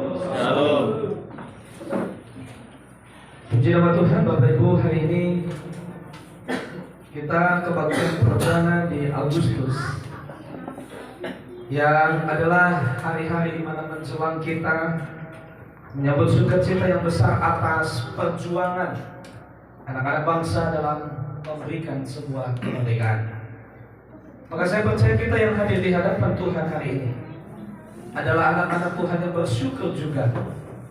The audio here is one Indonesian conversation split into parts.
Shalom. Puji nama Tuhan, Bapak Ibu, hari ini kita kebaktian perdana di Agustus, yang adalah hari-hari di mana menjelang kita menyambut sukacita yang besar atas perjuangan anak-anak bangsa dalam memberikan sebuah kemerdekaan. Maka saya percaya kita yang hadir di hadapan Tuhan hari ini adalah anak-anak Tuhan yang bersyukur juga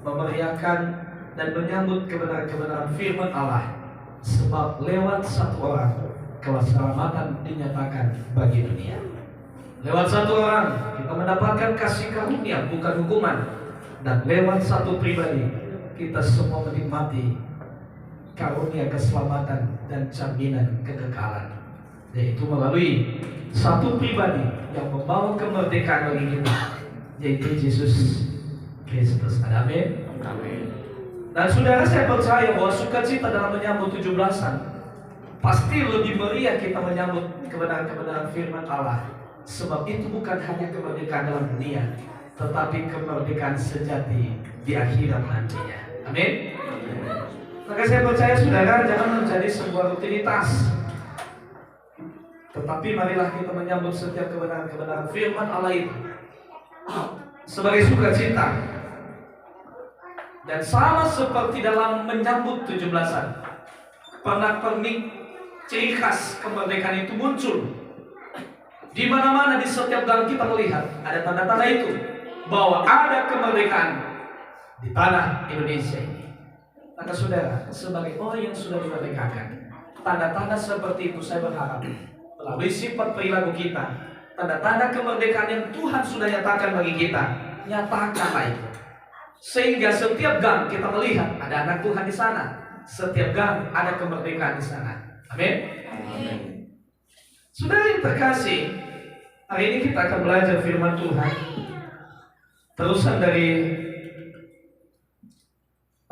memeriahkan dan menyambut kebenaran-kebenaran firman Allah, sebab lewat satu orang keselamatan dinyatakan bagi dunia. Lewat satu orang kita mendapatkan kasih karunia, bukan hukuman. Dan lewat satu pribadi kita semua menikmati karunia keselamatan dan jaminan kekekalan, yaitu melalui satu pribadi yang membawa kemerdekaan bagi kita, yaitu Yesus Kristus. Amin. Amin. Dan saudara, saya percaya bahwa sukacita dalam menyambut 17-an pasti lebih meriah kita menyambut kebenaran-kebenaran firman Allah, sebab itu bukan hanya kemerdekaan dalam dunia, tetapi kemerdekaan sejati di akhirat nantinya. Amin. Maka saya percaya saudara, jangan menjadi sebuah rutinitas, tetapi marilah kita menyambut setiap kebenaran-kebenaran firman Allah itu sebagai sukacita. Dan sama seperti dalam menyambut 17-an, pernak-pernik ciri khas kemerdekaan itu muncul di mana-mana. Di setiap gang kita melihat ada tanda-tanda itu, bahwa ada kemerdekaan di tanah Indonesia ini. Maka saudara, sebagai orang yang sudah dimerdekakan, tanda-tanda seperti itu saya berharap melalui sifat perilaku kita, tanda-tanda kemerdekaan yang Tuhan sudah nyatakan bagi kita, nyatakanlah itu. Sehingga setiap gang kita melihat ada anak Tuhan di sana, setiap gang ada kemerdekaan di sana. Amin. Amin. Saudara yang terkasih, hari ini kita akan belajar firman Tuhan terusan dari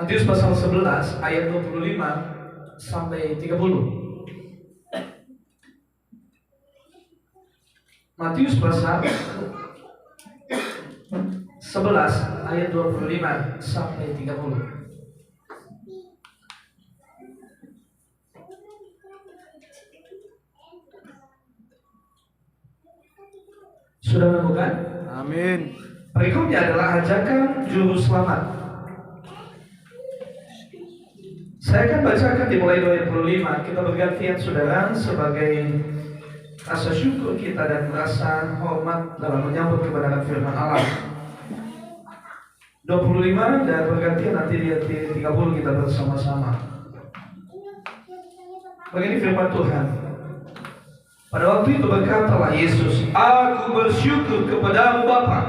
Matius pasal 11 ayat 25 sampai 30. Matius pasal 11 ayat 25 sampai 30. Sudah menemukan? Amin. Berikutnya adalah ajakan juru selamat. Saya akan bacakan dimulai dari 25. Kita bergantian saudara, sebagai rasa syukur kita dan rasa hormat dalam menyambut kebenaran firman Allah. 25 dan bergantian nanti di 30 kita bersama-sama. Begini firman Tuhan. Pada waktu itu berkatalah Yesus, "Aku bersyukur kepadamu Bapa,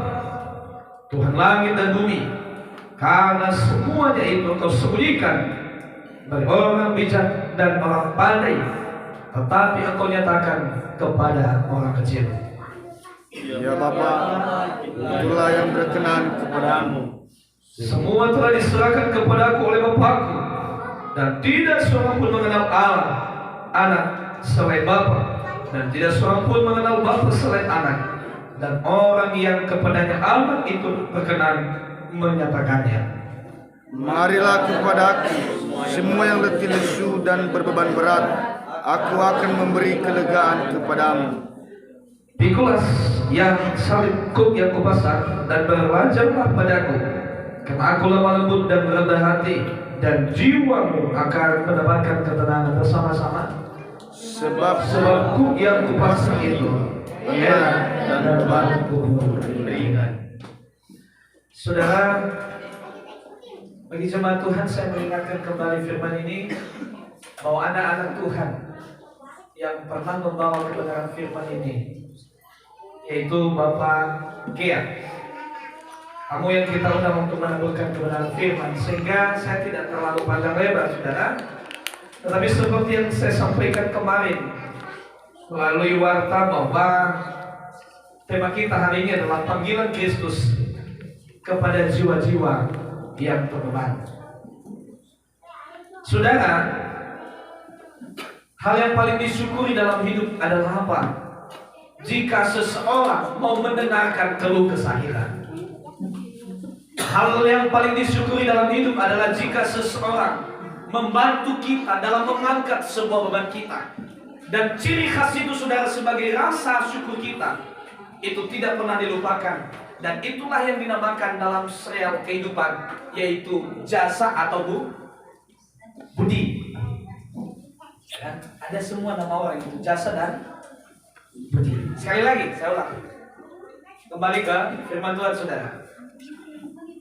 Tuhan langit dan bumi, karena semuanya itu Engkau sembunyikan dari orang bijak dan orang pandai, tetapi Engkau nyatakan kepada orang kecil." Ya Bapa, itulah yang berkenan kepadamu. Semua telah diserahkan kepadaku oleh Bapakku, dan tidak seorang pun mengenal Allah, Anak selain Bapa, dan tidak seorang pun mengenal Bapa selain Anak, dan orang yang kepadanya Allah itu berkenan menyatakannya. Marilah kepadaku semua yang letih lesu dan berbeban berat, aku akan memberi kelegaan kepadamu. Pikulah yang salib kuk yang kupasang, dan belajarlah padaku, karena aku lemah lembut dan rendah hati, dan jiwamu akan mendapatkan ketenangan bersama-sama. Sebab kuk yang kupasang itu enak dan bebanku ringan. Saudara, bagi jemaat Tuhan, saya mengingatkan kembali firman ini, bahwa anak-anak Tuhan yang pernah membawa kebenaran firman ini, yaitu Bapak Gia, kamu yang kita undang untuk menemukan kebenaran firman, sehingga saya tidak terlalu panjang lebar saudara, tetapi seperti yang saya sampaikan kemarin melalui warta, bahwa tema kita hari ini adalah panggilan Kristus kepada jiwa-jiwa yang terbeban. Saudara, hal yang paling disyukuri dalam hidup adalah apa? Jika seseorang mau mendengarkan keluh kesah kita. Hal yang paling disyukuri dalam hidup adalah jika seseorang membantu kita dalam mengangkat sebuah beban kita. Dan ciri khas itu, saudara, sebagai rasa syukur kita, itu tidak pernah dilupakan. Dan itulah yang dinamakan dalam serial kehidupan, yaitu jasa atau budi. Ya, ada semua nama orang itu, jasa dan budi. Sekali lagi, saya ulang. Kembali ke firman Tuhan, saudara.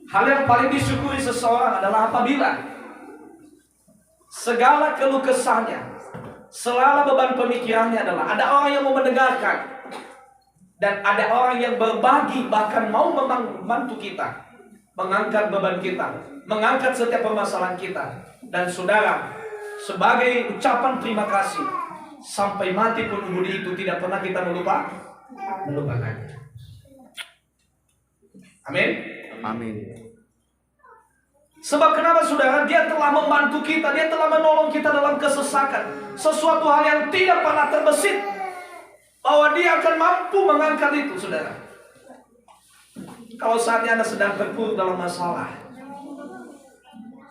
Hal yang paling disyukuri seseorang adalah apabila segala keluh kesahnya, selala beban pemikirannya adalah ada orang yang mau mendengarkan, dan ada orang yang berbagi, bahkan mau membantu kita, mengangkat beban kita, mengangkat setiap permasalahan kita. Dan saudara, sebagai ucapan terima kasih, sampai mati pun budi itu tidak pernah kita melupakannya. Amin. Amin. Sebab kenapa, saudara? Dia telah membantu kita, dia telah menolong kita dalam kesesakan. Sesuatu hal yang tidak pernah terbesit bahwa dia akan mampu mengangkat itu, saudara. Kalau saatnya Anda sedang terpuruk dalam masalah,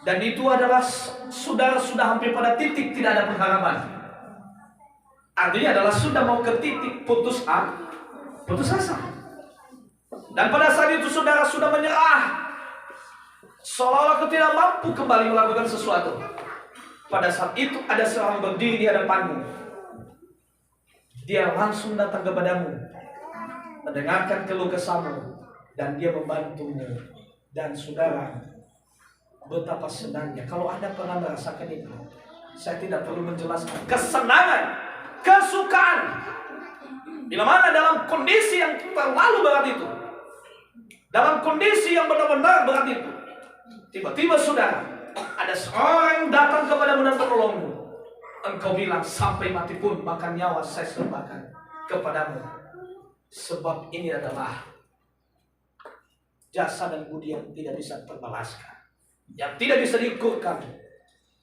dan itu adalah saudara sudah hampir pada titik tidak ada pengharapan, artinya adalah sudah mau ke titik putus asa. Dan pada saat itu saudara sudah menyerah, seolah-olah tidak mampu kembali melakukan sesuatu. Pada saat itu ada seorang berdiri di hadapanmu. Dia langsung datang kepadamu, mendengarkan keluh kesahmu, dan dia membantumu. Dan saudara, betapa senangnya. Kalau Anda pernah merasakan itu, saya tidak perlu menjelaskan. Kesenangan, kesukaan, bila mana dalam kondisi yang terlalu berat itu, dalam kondisi yang benar-benar berat itu, tiba-tiba saudara, ada seorang yang datang kepadamu dan menolongmu. Engkau bilang, sampai mati pun, bahkan nyawa saya serahkan kepadamu. Sebab ini adalah jasa dan budi yang tidak bisa terbalaskan, yang tidak bisa diukurkan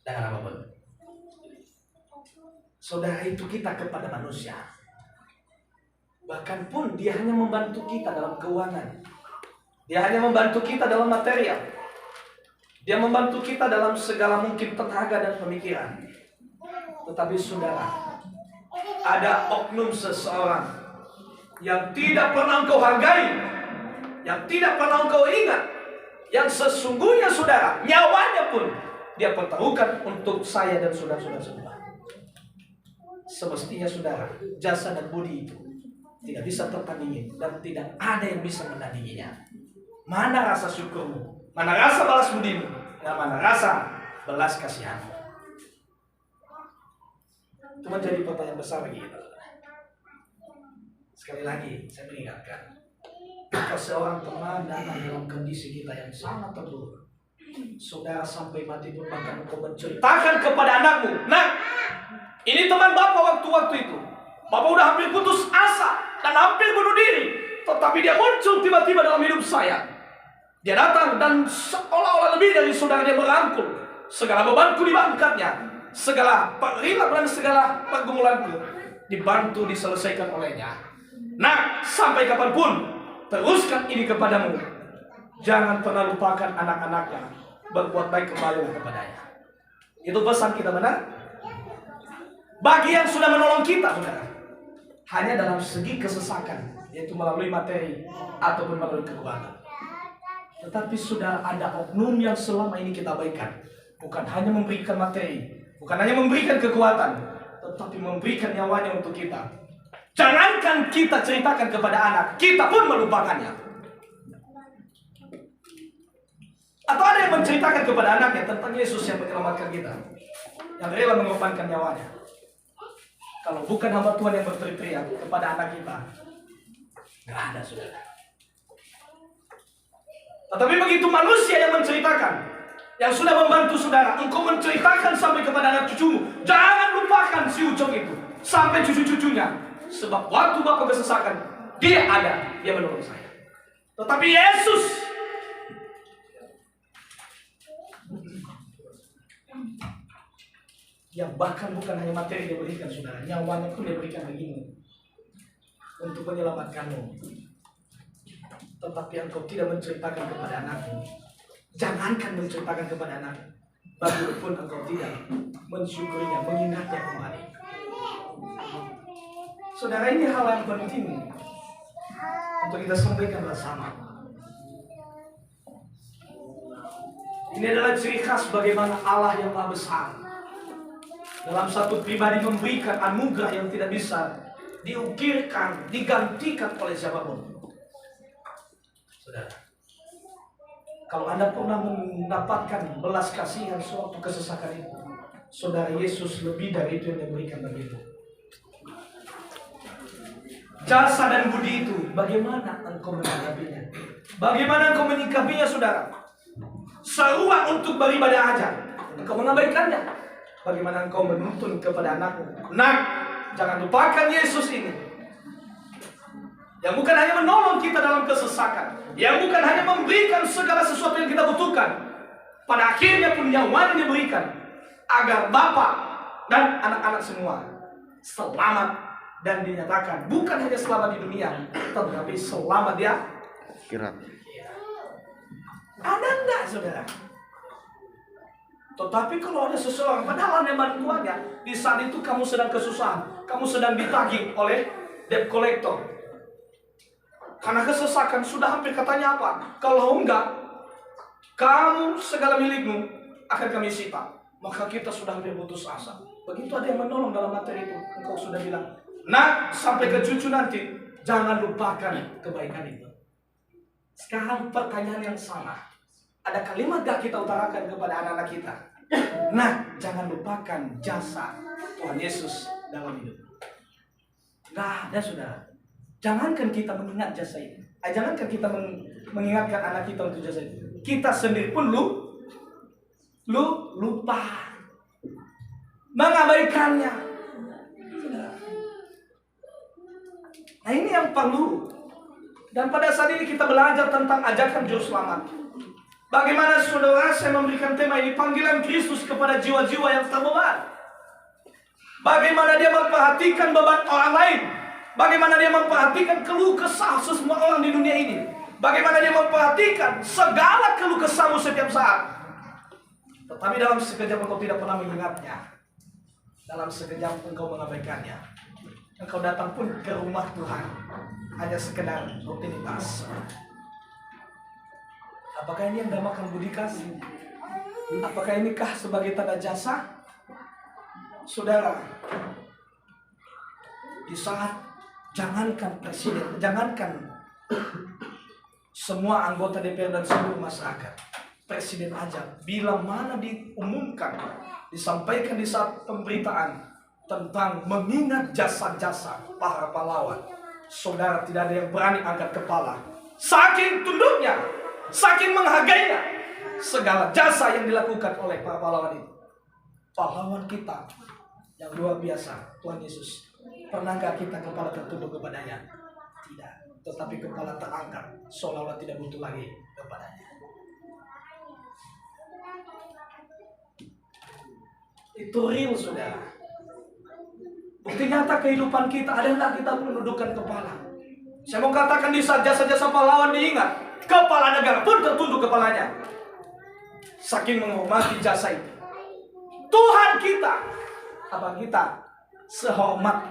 dengan apapun. Saudara, itu kita kepada manusia. Bahkan pun dia hanya membantu kita dalam keuangan. Dia hanya membantu kita dalam material. Dia membantu kita dalam segala mungkin tenaga dan pemikiran. Tetapi saudara, ada oknum seseorang yang tidak pernah engkau hargai, yang tidak pernah engkau ingat, yang sesungguhnya saudara, nyawanya pun dia pertaruhkan untuk saya dan saudara-saudara semua. Semestinya saudara, jasa dan budi itu tidak bisa tertandingi, dan tidak ada yang bisa menandinginya. Mana rasa syukurmu? Mana rasa balas budimu? Dan mana rasa belas kasihanmu? Itu menjadi pertanyaan besar bagi kita. Sekali lagi, saya mengingatkan, jika seorang teman datang dalam kondisi kita yang sangat terburuk, saudara, sampai mati pun bahkan engkau menceritakan kepada anakmu, "Nak, ini teman Bapak waktu-waktu itu. Bapak udah hampir putus asa dan hampir bunuh diri, tetapi dia muncul tiba-tiba dalam hidup saya. Dia datang dan seolah-olah lebih dari saudara, dia merangkul segala bebanku diangkatnya, segala perilaku dan segala pergumulanku dibantu diselesaikan olehnya. Nah, sampai kapanpun teruskan ini kepadamu. Jangan pernah lupakan anak-anaknya, berbuat baik kembali kepadanya." Itu pesan kita, benar? Bagi yang sudah menolong kita, saudara, hanya dalam segi kesesakan, yaitu melalui materi ataupun melalui kekuatan. Tetapi sudah ada oknum yang selama ini kita abaikan. Bukan hanya memberikan materi, bukan hanya memberikan kekuatan, tetapi memberikan nyawanya untuk kita. Jangankan kita ceritakan kepada anak, kita pun melupakannya. Atau ada yang menceritakan kepada anaknya tentang Yesus yang menyelamatkan kita, yang rela mengorbankan nyawanya. Kalau bukan hamba Tuhan yang berteriak kepada anak kita, nggak ada, saudara. Tetapi begitu manusia yang menceritakan, yang sudah membantu saudara, engkau menceritakan sampai kepada anak cucumu. Jangan lupakan si Ucok itu sampai cucu-cucunya. Sebab waktu Bapak kesesakan, dia ada, dia menolong saya. Tetapi Yesus yang bahkan bukan hanya materi dia berikan, saudara, nyawanya pun dia berikan bagimu untuk menyelamatkanmu. Tetapi engkau tidak menceritakan kepada anakmu, Jangankan menceritakan kepada anak, bagaimanapun engkau tidak mensyukurinya, mengingatnya kembali. Saudara, ini hal yang penting untuk kita sampaikan bersama. Ini adalah ciri khas bagaimana Allah yang Maha Besar dalam satu pribadi memberikan anugerah yang tidak bisa diukirkan, digantikan oleh siapapun. Saudara, kalau Anda pernah mendapatkan belas kasihan suatu kesesakan itu, Saudara, Yesus lebih dari itu yang diberikan begitu. Jasa dan budi itu, bagaimana engkau menyikapinya? Bagaimana engkau menyikapinya, saudara? Seruan untuk beribadah aja, engkau mengabaikannya. Bagaimana engkau menuntun kepada anakmu? Nak, jangan lupakan Yesus ini, yang bukan hanya menolong kita dalam kesesakan, yang bukan hanya memberikan segala sesuatu yang kita butuhkan, pada akhirnya pun nyawanya diberikan, agar Bapa dan anak-anak semua selamat dan dinyatakan bukan hanya selamat di dunia, tetapi selamat di akhirat. Ada enggak, saudara? Tetapi kalau ada seseorang padahal ada bantuannya, di saat itu kamu sedang kesusahan, kamu sedang ditagih oleh debt collector karena kesesakan, sudah hampir katanya apa? Kalau enggak, kamu segala milikmu akan kami sita. Maka kita sudah hampir putus asa. Begitu ada yang menolong dalam materi itu, engkau sudah bilang, nak, sampai ke cucu nanti, jangan lupakan kebaikan itu. Sekarang pertanyaan yang sama. Ada kalimat gak kita utarakan kepada anak-anak kita? Nah, jangan lupakan jasa Tuhan Yesus dalam hidup. Gak ada, saudara. Jangankan kita mengingat jasa itu. Jangankan kita mengingatkan anak kita untuk jasa itu. Kita sendiri pun lupa. Mengabaikannya. Nah, ini yang perlu. Dan pada saat ini kita belajar tentang ajakan juru selamat. Bagaimana saudara saya memberikan tema ini, panggilan Kristus kepada jiwa-jiwa yang terbeban. Bagaimana dia memperhatikan beban orang lain. Bagaimana dia memperhatikan keluh kesah semua orang di dunia ini. Bagaimana dia memperhatikan segala keluh kesahmu setiap saat. Tetapi dalam sekejap engkau tidak pernah mengingatnya. Dalam sekejap engkau mengabaikannya. Engkau datang pun ke rumah Tuhan hanya sekedar rutinitas. Apakah ini yang dinamakan budi kasih? Apakah inikah sebagai tanda jasa? Saudara, di saat jangankan presiden, jangankan semua anggota DPR dan seluruh masyarakat, presiden aja, bila mana diumumkan, disampaikan di saat pemberitaan tentang mengingat jasa-jasa para pahlawan, saudara tidak ada yang berani angkat kepala. Saking tunduknya, saking menghargainya segala jasa yang dilakukan oleh para pahlawan itu. Pahlawan kita yang luar biasa, Tuhan Yesus. Pernahkah kita kepala tertunduk kepadanya? Tidak. Tetapi kepala terangkat, seolah-olah tidak butuh lagi kepadanya. Itu real, saudara. Bukti nyata kehidupan kita, ada enggak kita menundukkan kepala? Saya mau katakan di saat jasa-jasa pahlawan diingat, kepala negara pun tertunduk kepalanya. Saking menghormati jasa itu. Tuhan kita, apa kita sehormat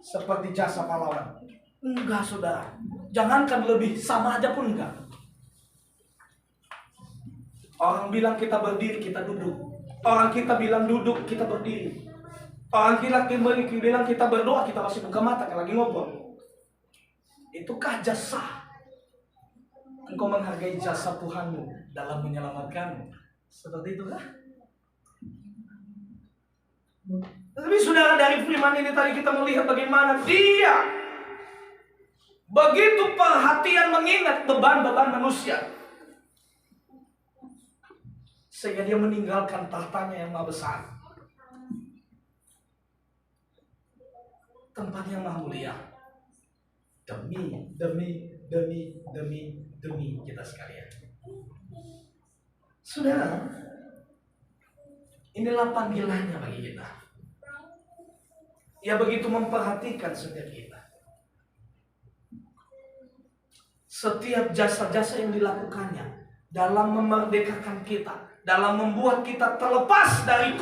seperti jasa pahlawan? Enggak, saudara. Jangankan lebih, sama aja pun enggak. Orang bilang kita berdiri, kita duduk. Orang kita bilang duduk, kita berdiri. Orang kita bilang kita berdoa, kita masih buka mata lagi ngobrol. Itukah jasa? Engkau menghargai jasa Tuhanmu dalam menyelamatkanmu. Seperti itu kah? Tapi saudara, dari firman ini tadi kita melihat bagaimana dia begitu perhatian mengingat beban-beban manusia, sehingga dia meninggalkan tahtanya yang maha besar, tempat yang maha mulia, demi kita sekalian. Saudara, inilah panggilannya bagi kita. Ia begitu memperhatikan setiap kita. Setiap jasa-jasa yang dilakukannya, dalam memerdekakan kita, dalam membuat kita terlepas dari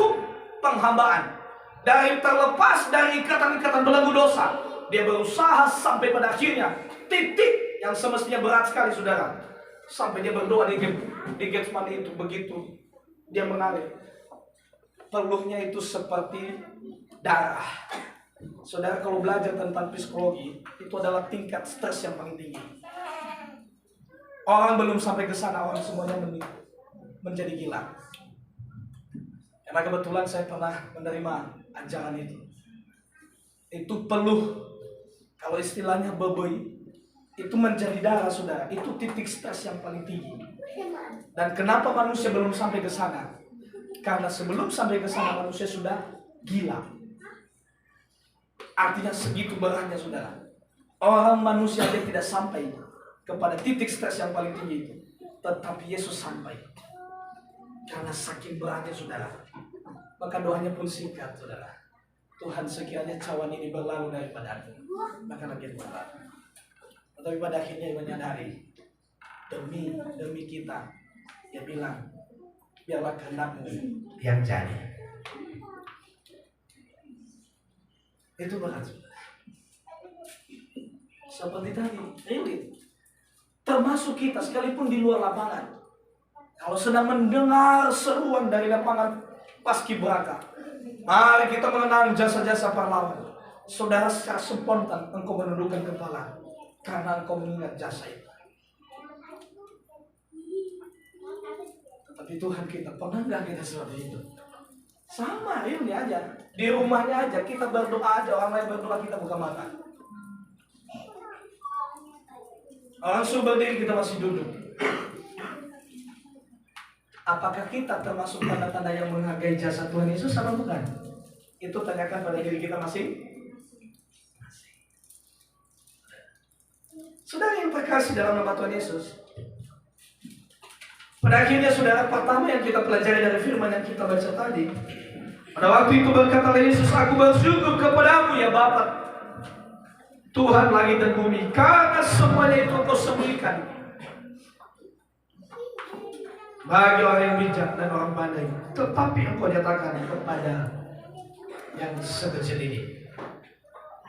penghambaan, terlepas dari ikatan-ikatan belenggu dosa. Dia berusaha sampai pada akhirnya titik yang semestinya berat sekali, saudara, sampai dia berdoa di Getsemani itu. Begitu dia mengalir, peluhnya itu seperti darah. Saudara, kalau belajar tentang psikologi, itu adalah tingkat stres yang paling tinggi. Orang belum sampai ke sana, orang semuanya menjadi gila. Karena kebetulan saya pernah menerima ajaran itu. Itu peluh, kalau istilahnya beboi, itu menjadi darah, saudara. Itu titik stres yang paling tinggi. Dan kenapa manusia belum sampai ke sana? Karena sebelum sampai ke sana manusia sudah gila. Artinya segitu beratnya, saudara. Orang manusia dia tidak sampai kepada titik stres yang paling tinggi itu. Tetapi Yesus sampai. Karena saking beratnya, saudara. Maka doanya pun singkat, saudara. Tuhan, sekiranya cawan ini berlalu daripada aku, maka lebih berlalu. Tetapi pada akhirnya dia menyadari, demi kita, dia bilang, biarlah kehendakmu yang jadi. Itu berat, saudara. Seperti tadi, really. Termasuk kita sekalipun di luar lapangan, kalau sedang mendengar seruan dari lapangan paskibraka, mari kita mengenang jasa-jasa pahlawan. Saudara, secara spontan engkau menundukkan kepala karena engkau mengingat jasa itu. Tetapi Tuhan kita, pernah nggak kita seperti itu? Sama, ini aja. Di rumahnya aja, kita berdoa aja, orang lain berdoa kita buka mata. Orang suruh berdiri, kita masih duduk. Apakah kita termasuk tanda-tanda yang menghargai jasa Tuhan Yesus sama bukan? Itu tanyakan pada diri kita masing. Saudara yang terkasih dalam nama Tuhan Yesus, pada akhirnya, saudara, pertama yang kita pelajari dari firman yang kita baca tadi, pada waktu itu berkata Yesus, aku bersyukur kepadamu ya Bapa, Tuhan langit dan bumi, karena semuanya itu Engkau sembunyikan bagi orang yang bijak dan orang pandai, tetapi Engkau nyatakan kepada yang sekecil ini.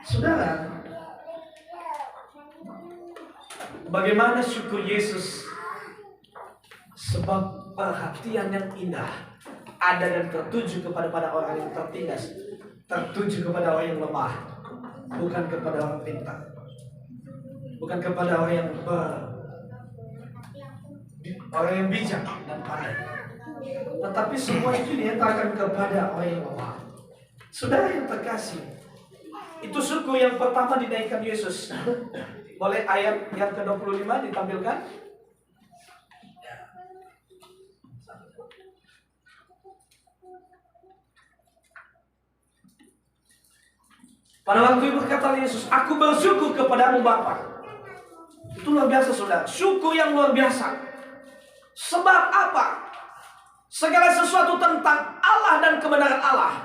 Saudara, bagaimana syukur Yesus, sebab perhatian yang indah ada dan tertuju kepada orang yang tertindas, tertuju kepada orang yang lemah, bukan kepada orang pintar, bukan kepada orang yang bijak dan pandai, tetapi semua itu dinyatakan kepada orang yang lemah. Saudara yang terkasih, itu syukur yang pertama dinaikkan Yesus. Boleh ayat yang ke-25 ditampilkan? Pada waktu itu berkata Yesus, aku bersyukur kepadamu Bapa. Itu luar biasa, saudara. Syukur yang luar biasa. Sebab apa? Segala sesuatu tentang Allah dan kebenaran Allah,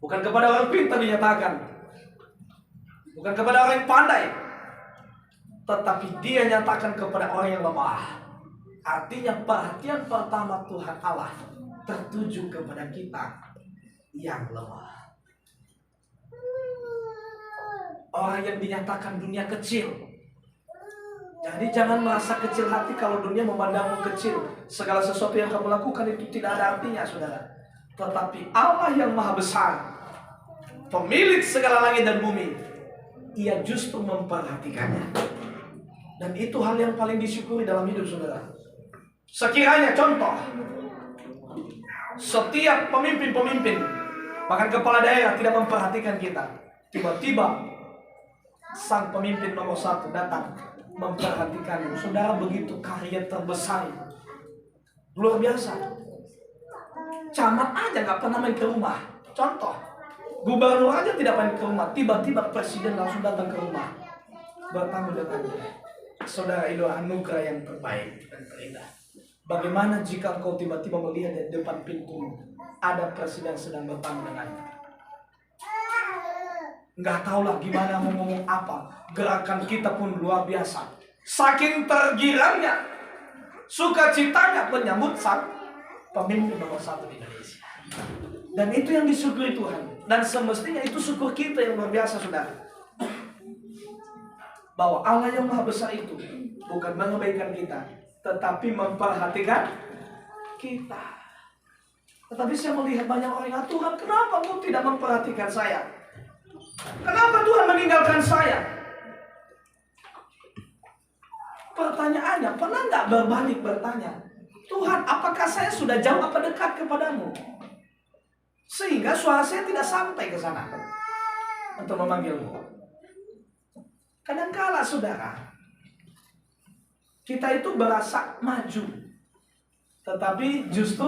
bukan kepada orang pintar dinyatakan, bukan kepada orang yang pandai, tetapi dia nyatakan kepada orang yang lemah. Artinya perhatian pertama Tuhan Allah tertuju kepada kita yang lemah. Orang yang dinyatakan dunia kecil. Jadi jangan merasa kecil hati kalau dunia memandangmu kecil. Segala sesuatu yang kamu lakukan itu tidak ada artinya, saudara. Tetapi Allah yang maha besar, pemilik segala langit dan bumi, Ia justru memperhatikannya. Dan itu hal yang paling disyukuri dalam hidup, saudara. Sekiranya contoh, setiap pemimpin-pemimpin, bahkan kepala daerah tidak memperhatikan kita, tiba-tiba sang pemimpin nomor 1 datang memperhatikan, saudara, begitu karya terbesar, luar biasa. Camat aja nggak pernah main ke rumah. Contoh, gubernur aja tidak main ke rumah, tiba-tiba presiden langsung datang ke rumah bertamu dengannya. Saudara, itu anugerah yang terbaik dan terindah. Bagaimana jika kau tiba-tiba melihat di depan pintu ada presiden sedang bertamu dengannya? Nggak tahulah gimana mau ngomong apa. Gerakan kita pun luar biasa. Saking tergirangnya sukacitanya menyambut sang pemimpin nomor 1 di Indonesia. Dan itu yang disyukuri Tuhan. Dan semestinya itu syukur kita yang luar biasa, saudara. Bahwa Allah yang maha besar itu bukan mengabaikan kita, tetapi memperhatikan kita. Tetapi saya melihat banyak orang yang, Tuhan kenapa Engkau tidak memperhatikan saya? Kenapa Tuhan meninggalkan saya? Pertanyaannya, pernah nggak berbalik bertanya, Tuhan apakah saya sudah jauh apa dekat kepadamu? Sehingga suara saya tidak sampai ke sana untuk memanggilmu. Kadangkala saudara, kita itu berasa maju, tetapi justru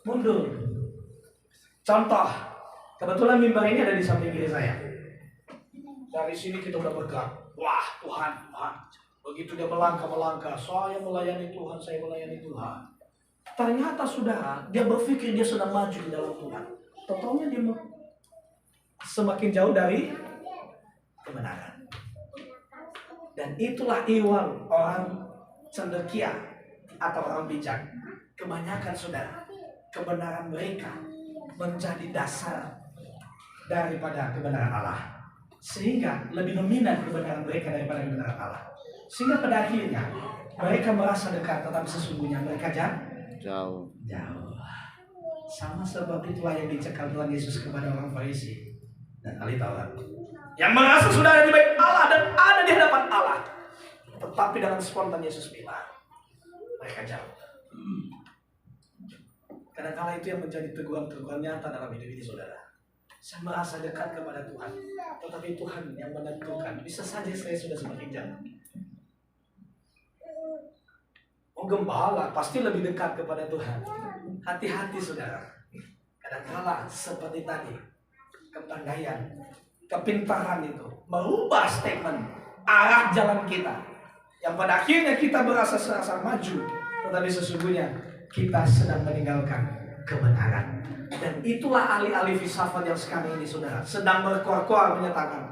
mundur. Contoh, kebetulan mimbar ini ada di samping kiri saya. Dari sini kita udah bergerak. Wah, Tuhan. Begitu dia melangkah, saya melayani Tuhan, saya melayani Tuhan. Ternyata saudara, dia berpikir dia sudah maju di dalam Tuhan. Totalnya dia semakin jauh dari kebenaran. Dan itulah iwal orang cendekia atau orang bijak. Kebanyakan saudara, kebenaran mereka menjadi dasar daripada kebenaran Allah. Sehingga lebih dominan kebenaran mereka daripada kebenaran Allah. Sehingga pada akhirnya mereka merasa dekat, tetapi sesungguhnya mereka jauh. Sama seperti itulah yang dicekal Tuhan Yesus kepada orang Farisi dan ahli Taurat, yang merasa sudah ada di bait Allah dan ada di hadapan Allah, tetapi dengan spontan Yesus bilang mereka jauh. Kadang-kala itu yang menjadi teguran-teguran nyata dalam hidup ini, saudara. Saya merasa dekat kepada Tuhan, tetapi Tuhan yang menentukan. Bisa saja saya sudah semakin jauh. Gembala pasti lebih dekat kepada Tuhan. Hati-hati saudara. Kadang-kala seperti tadi, kepandaian, kepintaran itu merubah statement arah jalan kita, yang pada akhirnya kita merasa serasa maju, tetapi sesungguhnya kita sedang meninggalkan kebenaran. Dan itulah ahli-ahli filsafat yang sekarang ini saudara sedang berkoar-koar menyatakan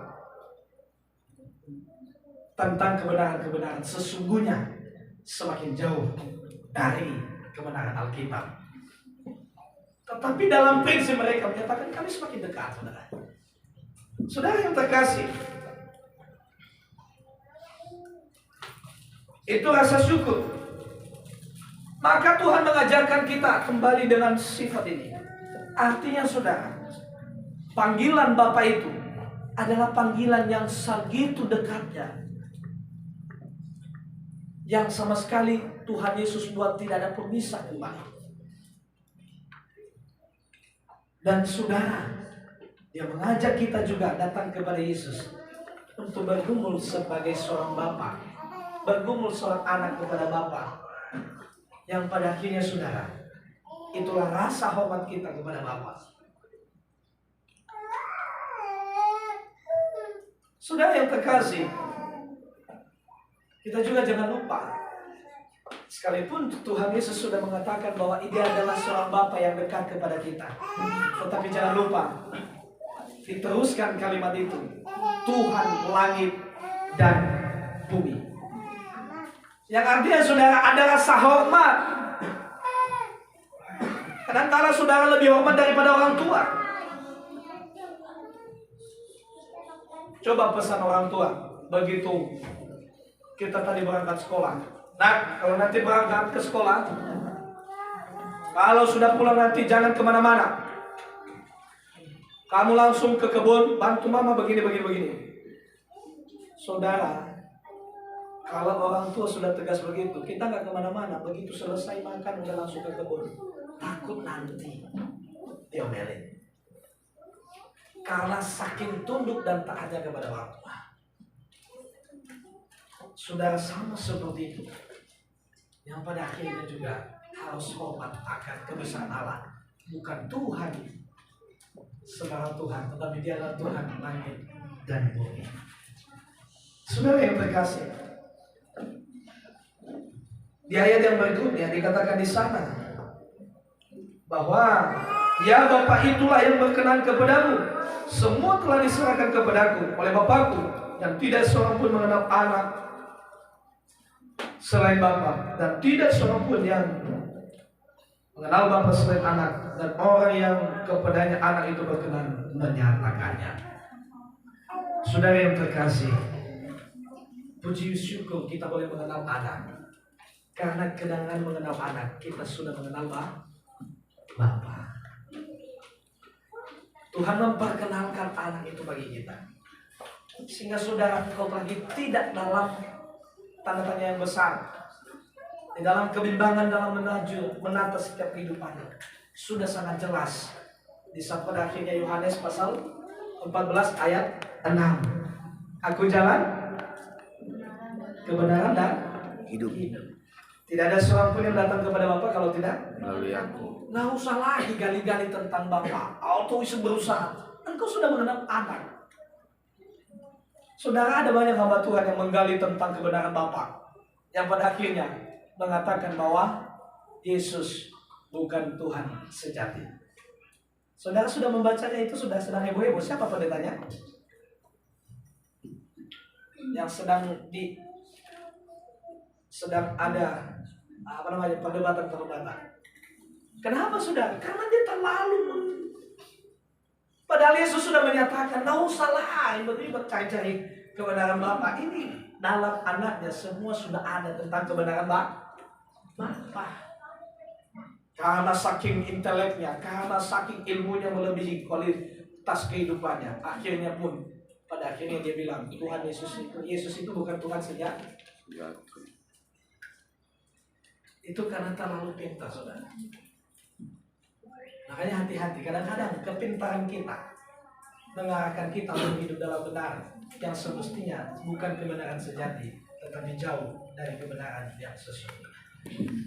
tentang kebenaran-kebenaran sesungguhnya semakin jauh dari kebenaran Alkitab. Tetapi dalam prinsip mereka menyatakan kami semakin dekat, saudara. Saudara yang terkasih, itu rasa syukur. Maka Tuhan mengajarkan kita kembali dengan sifat ini. Artinya saudara, panggilan Bapa itu adalah panggilan yang segitu dekatnya, yang sama sekali Tuhan Yesus buat tidak ada pemisah kembali. Dan saudara, dia mengajak kita juga datang kepada Yesus untuk bergumul sebagai seorang bapa, bergumul seorang anak kepada Bapa. Yang pada akhirnya saudara, itulah rasa hormat kita kepada Bapa. Saudara yang terkasih, kita juga jangan lupa, sekalipun Tuhan Yesus sudah mengatakan bahwa dia adalah seorang Bapa yang dekat kepada kita, tetapi jangan lupa diteruskan kalimat itu, Tuhan langit dan bumi. Yang artinya saudara ada rasa hormat. Kadang-kala saudara lebih hormat daripada orang tua. Coba pesan orang tua begitu kita tadi berangkat sekolah. Nah, kalau nanti berangkat ke sekolah, kalau sudah pulang nanti jangan kemana-mana. Kamu langsung ke kebun, bantu mama begini. Saudara, kalau orang tua sudah tegas begitu, kita nggak kemana-mana. Begitu selesai makan, udah langsung ke kebun. Takut nanti diomelin. Karena saking tunduk dan taatnya kepada orang tua. Saudara sama seperti itu. Yang pada akhirnya juga harus hormat akan kebesaran Allah. Bukan Tuhan sembarang Tuhan, tetapi Dia adalah Tuhan langit dan bumi. Saudara yang terkasih, di ayat yang berikutnya dikatakan di sana bahwa ya Bapa itulah yang berkenan kepadamu. Semua telah diserahkan kepadaku oleh Bapakku, dan tidak seorang pun mengenal anak selain Bapa, dan tidak seorang pun yang mengenal Bapa selain Anak, dan orang yang kepadanya Anak itu berkenan menyatakannya. Saudara yang terkasih, puji syukur kita boleh mengenal Anak. Karena dengan mengenal Anak, kita sudah mengenal Bapa. Tuhan memperkenalkan Anak itu bagi kita, sehingga saudara kau lagi tidak dalam tanda tanya yang besar, di dalam kebimbangan dalam menata setiap kehidupannya. Sudah sangat jelas di saat pada akhirnya Yohanes pasal 14 ayat 6. Aku jalan, kebenaran dan Hidup tidak ada seorang pun yang datang kepada Bapa kalau tidak melalui aku. nggak usah lagi gali-gali tentang Bapa. Auto berusaha. Engkau sudah mengenal Anak. Saudara, ada banyak hamba Tuhan yang menggali tentang kebenaran Bapa, yang pada akhirnya mengatakan bahwa Yesus bukan Tuhan sejati. Saudara sudah membacanya itu, sudah sedang heboh-heboh. Siapa pendetanya? Yang sedang ada perdebatan. Kenapa saudara? Karena dia terlalu padahal Yesus sudah menyatakan, nggak usah lah ribet-ribet cari-cari kebenaran Bapa. Ini dalam Anaknya semua sudah ada tentang kebenaran Bapa. Karena saking inteleknya, karena saking ilmunya melebihi kualitas kehidupannya, akhirnya pun pada akhirnya dia bilang Tuhan Yesus itu bukan Tuhan sejati. Itu karena terlalu pintar, saudara. Makanya hati-hati, kadang-kadang kepintaran kita mengarahkan kita untuk hidup dalam benar yang semestinya bukan kebenaran sejati, tetapi jauh dari kebenaran yang sesungguhnya.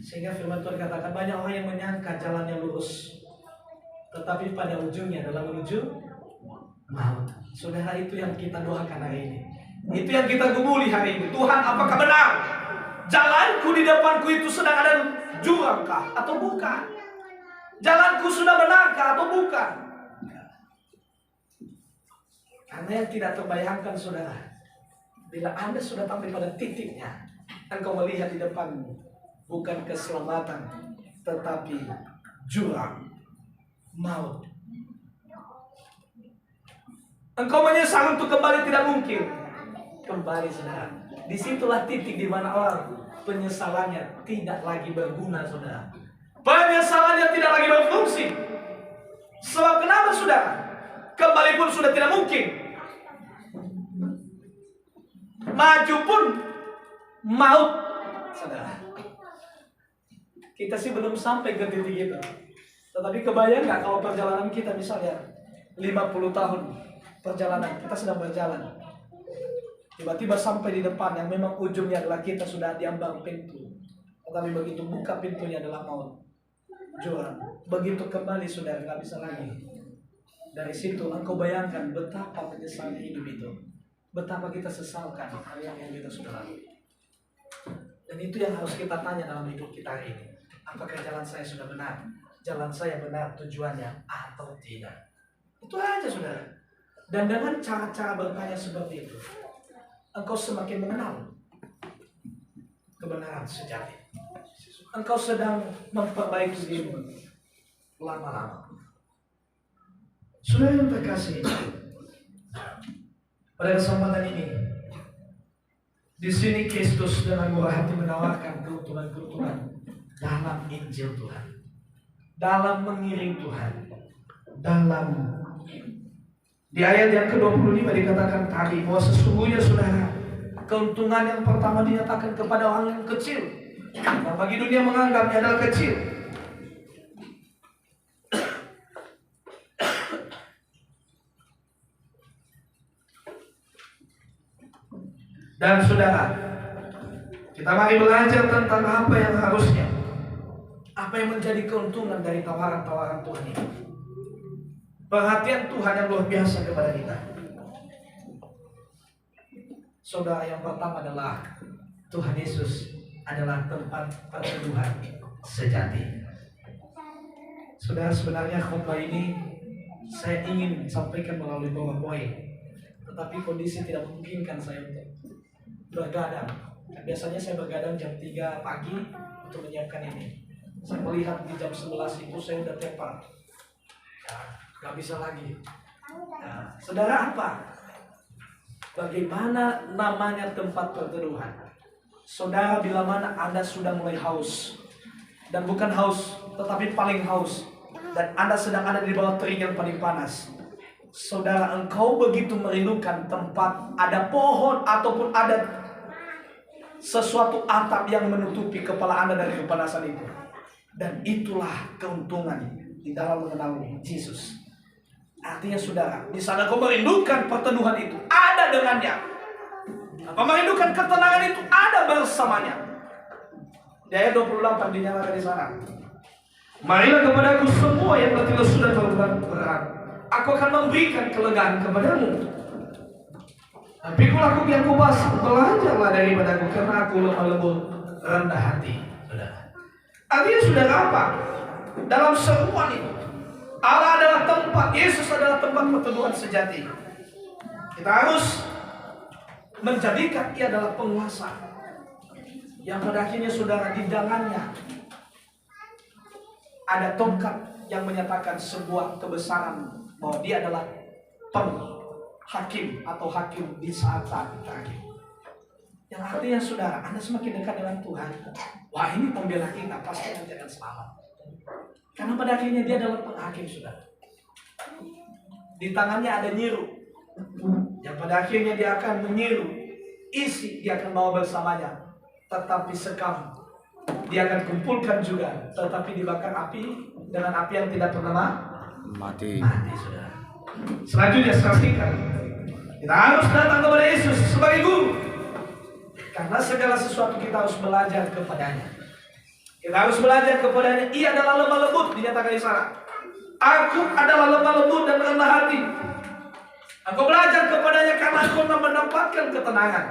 Sehingga firman Tuhan katakan banyak orang yang menyangka jalannya lurus, tetapi pada ujungnya adalah menuju maut. Saudara, itu yang kita doakan hari ini. Itu yang kita gumuli hari ini. Tuhan, apakah benar jalanku di depanku itu sedang ada jurangkah atau bukan? Jalanku sudah benarkah atau bukan? Karena yang tidak terbayangkan, saudara, bila Anda sudah sampai pada titiknya, engkau melihat di depanmu bukan keselamatan, tetapi jurang maut. Engkau menyesal untuk kembali tidak mungkin. Kembali, saudara. Disitulah titik di mana orang penyesalannya tidak lagi berguna, saudara. Penyesalannya tidak lagi berfungsi. Sebab kenapa, saudara? Kembali pun sudah tidak mungkin. Maju pun maut, saudara. Kita sih belum sampai ke titik itu. Tetapi kebayang nggak kalau perjalanan kita misalnya 50 tahun perjalanan, kita sedang berjalan. Tiba-tiba sampai di depan yang memang ujungnya adalah kita sudah diambang pintu. Tetapi begitu buka pintunya adalah maut, jurang. Begitu kembali sudah nggak bisa lagi. Dari situ engkau bayangkan betapa penyesalan hidup itu, betapa kita sesalkan hal yang kita sudah lalui. Dan itu yang harus kita tanya dalam hidup kita hari ini. Apakah jalan saya sudah benar? Jalan saya benar tujuannya atau tidak? Itu aja, saudara. Dan dengan cara-cara bertanya seperti itu, engkau semakin mengenal kebenaran sejati. Engkau sedang memperbaiki dirimu lama-lama. Saudara yang terkasih, pada kesempatan ini, di sini Kristus dengan murah hati menawarkan keuntungan-keuntungan dalam Injil Tuhan, dalam mengiring Tuhan, dalam di ayat yang ke-25 dikatakan tadi bahwa sesungguhnya, saudara, keuntungan yang pertama dinyatakan kepada orang yang kecil, yang bagi dunia menganggapnya adalah kecil. Dan saudara, kita mari belajar tentang apa yang harusnya, apa yang menjadi keuntungan dari tawaran-tawaran Tuhan ini. Perhatian Tuhan yang luar biasa kepada kita. Saudara, yang pertama adalah Tuhan Yesus adalah tempat perteduhan sejati. Saudara, sebenarnya khotbah ini saya ingin sampaikan melalui PowerPoint, tetapi kondisi tidak memungkinkan saya untuk bergadang Biasanya saya begadang jam 3 pagi untuk menyiapkan ini. Saya melihat di jam 11 itu saya udah tepar. Ya, gak bisa lagi. Nah, saudara apa? Bagaimana namanya tempat perteduhan? Saudara, bila mana Anda sudah mulai haus, dan bukan haus, tetapi paling haus, dan Anda sedang ada di bawah terik yang paling panas, saudara, engkau begitu merindukan tempat ada pohon ataupun ada sesuatu atap yang menutupi kepala Anda dari kepanasan itu. Dan itulah keuntungan di dalam mengenal Yesus. Artinya saudara, di sana kau merindukan perteduhan itu, ada dengannya. Kau merindukan ketenangan itu, ada bersamanya. Di ayat 28 dinyatakan di sana. Marilah kepadaku semua yang letih lesu dan berat, aku akan memberikan kelegaan kepadamu. Dan pikulah aku yang kubas, belajarlah daripadaku, karena aku lemah lembut, rendah hati. Artinya saudara apa? Dalam seruan itu, Allah adalah tempat, Yesus adalah tempat perteduhan sejati. Kita harus menjadikan Ia adalah penguasa, yang pada akhirnya saudara, di tangannya ada tongkat yang menyatakan sebuah kebesaran bahwa Dia adalah penghakim atau hakim di saat-saat terakhir. Yang artinya saudara, Anda semakin dekat dengan Tuhan, wah ini pembela kita, pasti nanti akan selamat. Karena pada akhirnya Dia adalah penghakim saudara. Di tangannya ada nyiru, yang pada akhirnya Dia akan menyiru isi, Dia akan bawa bersamanya. Tetapi sekam, Dia akan kumpulkan juga, tetapi dibakar api dengan api yang tidak pernah mati saudara. Selanjutnya saksikan, kita harus datang kepada Yesus sebagai guru. Karena segala sesuatu kita harus belajar kepadanya. Kita harus belajar kepadanya. Ia adalah lemah lembut, dinyatakan di sana. Aku adalah lemah lembut dan rendah hati. Aku belajar kepadanya karena aku mendapatkan ketenangan.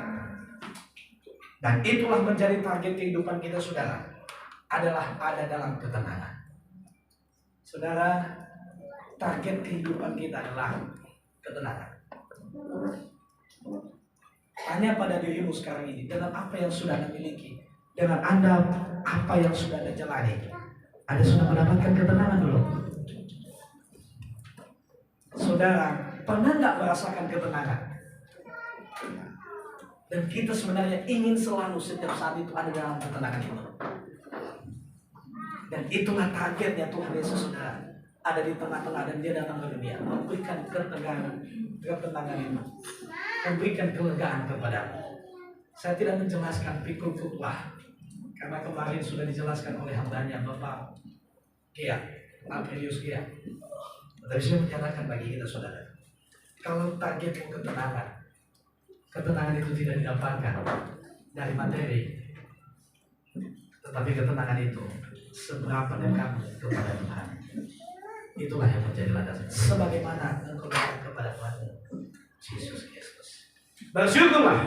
Dan itulah menjadi target kehidupan kita saudara. Adalah ada dalam ketenangan. Saudara, target kehidupan kita adalah ketenangan. Tanya pada dirimu sekarang ini, dengan apa yang sudah Anda miliki, dengan Anda apa yang sudah Anda jalani, Anda sudah mendapatkan ketenangan belum? Saudara, pernah nggak merasakan ketenangan? Dan kita sebenarnya ingin selalu setiap saat itu ada dalam ketenangan itu. Dan itulah targetnya Tuhan Yesus saudara. Ada di tengah-tengah dan Dia datang ke dunia, memberikan ketenangan itu, memberikan kelegaan kepadamu. Saya tidak menjelaskan pikul khotbah karena kemarin sudah dijelaskan oleh hambanya Bapak Gia, Alferius Gia. Tapi saya menyatakan bagi kita saudara, kalau targetmu ketenangan itu tidak didapatkan dari materi, tetapi ketenangan itu seberapa dekat kepada Tuhan. Itulah yang menjadi landasan. Sebagaimana engkau dekat kepada Tuhan Yesus Kristus. Bersyukurlah,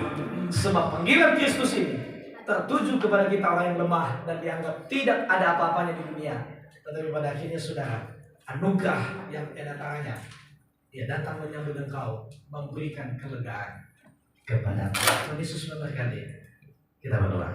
sebab panggilan Kristus ini tertuju kepada kita orang yang lemah dan dianggap tidak ada apa-apanya di dunia. Tetapi pada akhirnya saudara, anugerah yang diantaranya, Dia datang menyambut engkau, memberikan kelegaan kepada Tuhan Yesus memberkati. Kita berdoa.